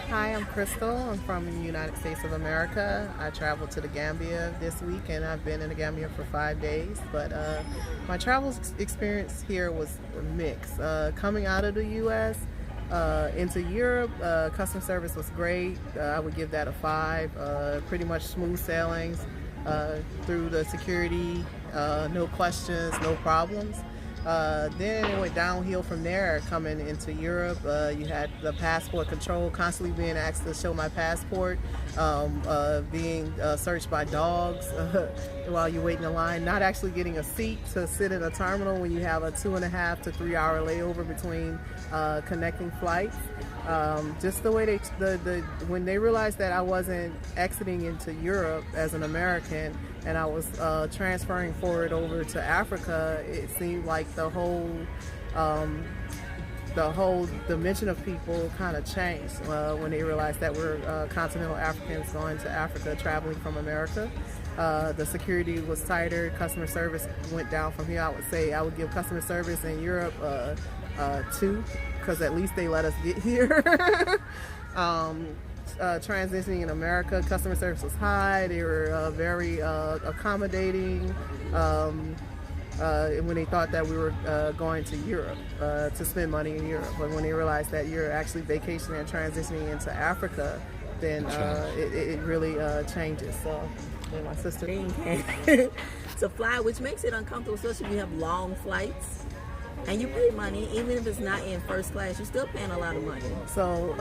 Hi, I'm Crystal. I'm from the United States of America. I traveled to the Gambia this week and I've been in the Gambia for 5 days. But my travel experience here was mixed. Coming out of the U.S. Into Europe, customer service was great. I would give that a 5. Pretty much smooth sailings through the security, no questions, no problems. Then it went downhill from there coming into Europe. You had the passport control, constantly being asked to show my passport, being searched by dogs while you're waiting in line, not actually getting a seat to sit in a terminal when you have a 2.5 to 3 hour layover between connecting flights. Just the way when they realized that I wasn't exiting into Europe as an American and I was transferring forward over to Africa, it seemed like the whole dimension of people kind of changed when they realized that we're continental Africans going to Africa, traveling from America. The security was tighter, customer service went down from here. I would give customer service in Europe 2, because at least they let us get here. Transitioning in America, customer service was high. They were very accommodating when they thought that we were going to Europe to spend money in Europe. But when they realized that you're actually vacationing and transitioning into Africa, then it really changes. So, my sister to fly, which makes it uncomfortable, especially if you have long flights. And you pay money, even if it's not in first class, you're still paying a lot of money. So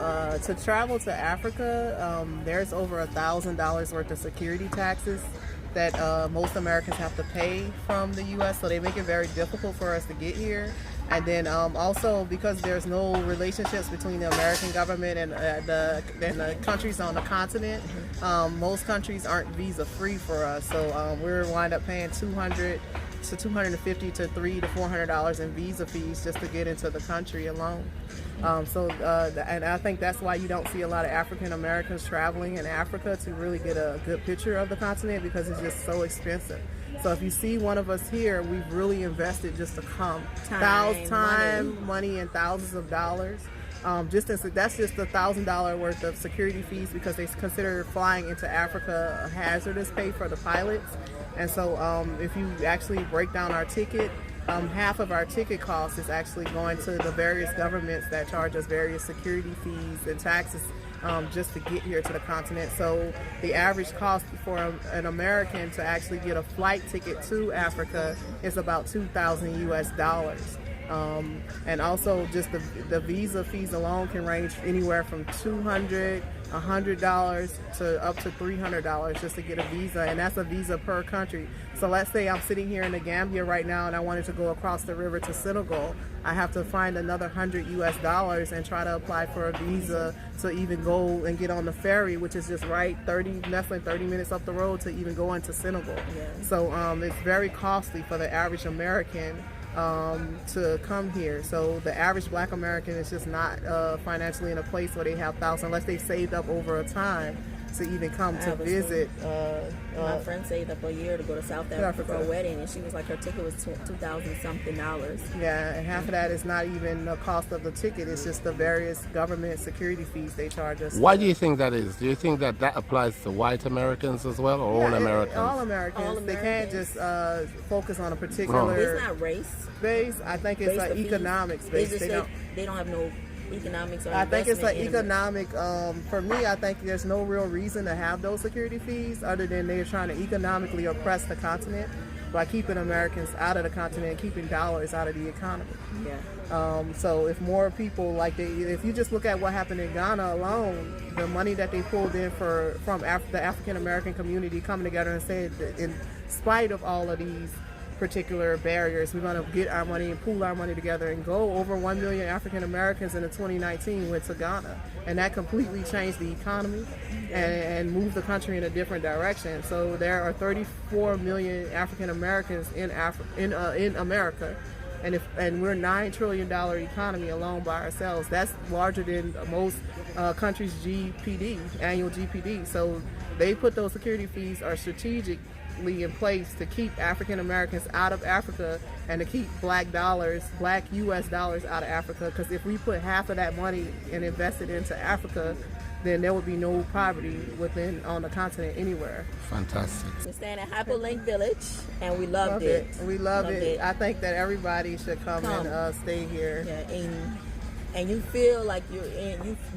to travel to Africa, there's over $1,000 worth of security taxes that most Americans have to pay from the U.S. So they make it very difficult for us to get here. And then also because there's no relationships between the American government and the countries on the continent, most countries aren't visa free for us. So we're wind up paying $250 to $300 to $400 in visa fees just to get into the country alone. And I think that's why you don't see a lot of African Americans traveling in Africa to really get a good picture of the continent, because it's just so expensive. So if you see one of us here, we've really invested just to come. Time, money, and thousands of dollars. That's just $1,000 worth of security fees, because they consider flying into Africa a hazardous pay for the pilots. And so if you actually break down our ticket, half of our ticket cost is actually going to the various governments that charge us various security fees and taxes just to get here to the continent. So the average cost for an American to actually get a flight ticket to Africa is about $2,000 US. And also just the visa fees alone can range anywhere from $200, $100 to up to $300 just to get a visa, and that's a visa per country. So let's say I'm sitting here in the Gambia right now and I wanted to go across the river to Senegal. I have to find another $100 US and try to apply for a visa to even go and get on the ferry, which is just less than 30 minutes up the road to even go into Senegal. Yeah. So it's very costly for the average American to come here. So the average Black American is just not financially in a place where they have thousands, unless they saved up over a time to even come to visit. My friend saved up a year to go to South Africa for a wedding, and she was like, her ticket was $2,000 something. Yeah, and half of that is not even the cost of the ticket. It's just the various government security fees they charge us. Why do you think that is? Do you think that applies to white Americans as well, or all Americans? All Americans. They can't just focus on a particular. It's not race base. I think it's like economics base. They don't have no economics or I think it's like economic. For me, I think there's no real reason to have those security fees other than they're trying to economically oppress the continent by keeping Americans out of the continent and keeping dollars out of the economy. Yeah. So if more people if you just look at what happened in Ghana alone, the money that they pulled in from the African American community coming together and saying that in spite of all of these particular barriers, we're going to get our money and pool our money together and go. Over 1 million African Americans in 2019 went to Ghana, and that completely changed the economy and moved the country in a different direction. So there are 34 million African Americans in America, and we're $9 trillion economy alone by ourselves. That's larger than most countries' annual GPD. So they put those security fees are strategic in place to keep African Americans out of Africa and to keep Black US dollars out of Africa, because if we put half of that money and invest it into Africa, then there would be no poverty on the continent anywhere. Fantastic. We're staying at Hyperlink Village, and we loved it. We loved it. I think that everybody should come. And stay here. Yeah, and you feel like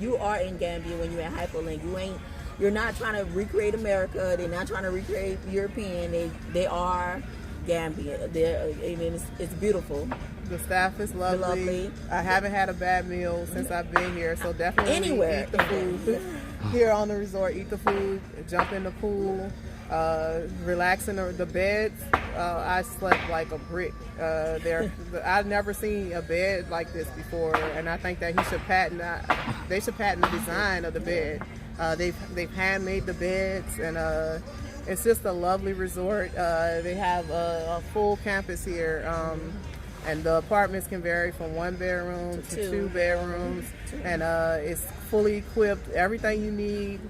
you are in Gambia when you're at Hyperlink. You're not trying to recreate America. They're not trying to recreate European. They are Gambia. It's beautiful. The staff is lovely. I haven't had a bad meal since I've been here, so definitely anywhere eat the food. Here on the resort, eat the food, jump in the pool, relax in the beds. I slept like a brick. I've never seen a bed like this before, and I think that they should patent the design of the bed. They've handmade the beds, and it's just a lovely resort. They have a full campus here. And the apartments can vary from 1 bedroom to 2 bedrooms. And it's fully equipped. Everything you need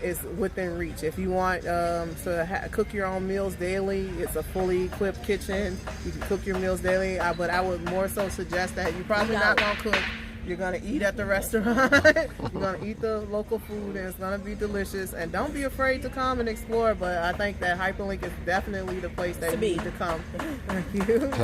is within reach. If you want to cook your own meals daily, it's a fully equipped kitchen. You can cook your meals daily. But I would more so suggest that you're probably not going to cook. You're going to eat at the restaurant. You're going to eat the local food, and it's going to be delicious. And don't be afraid to come and explore. But I think that Hyperlink is definitely the place that you need to come. Thank you. Thank you.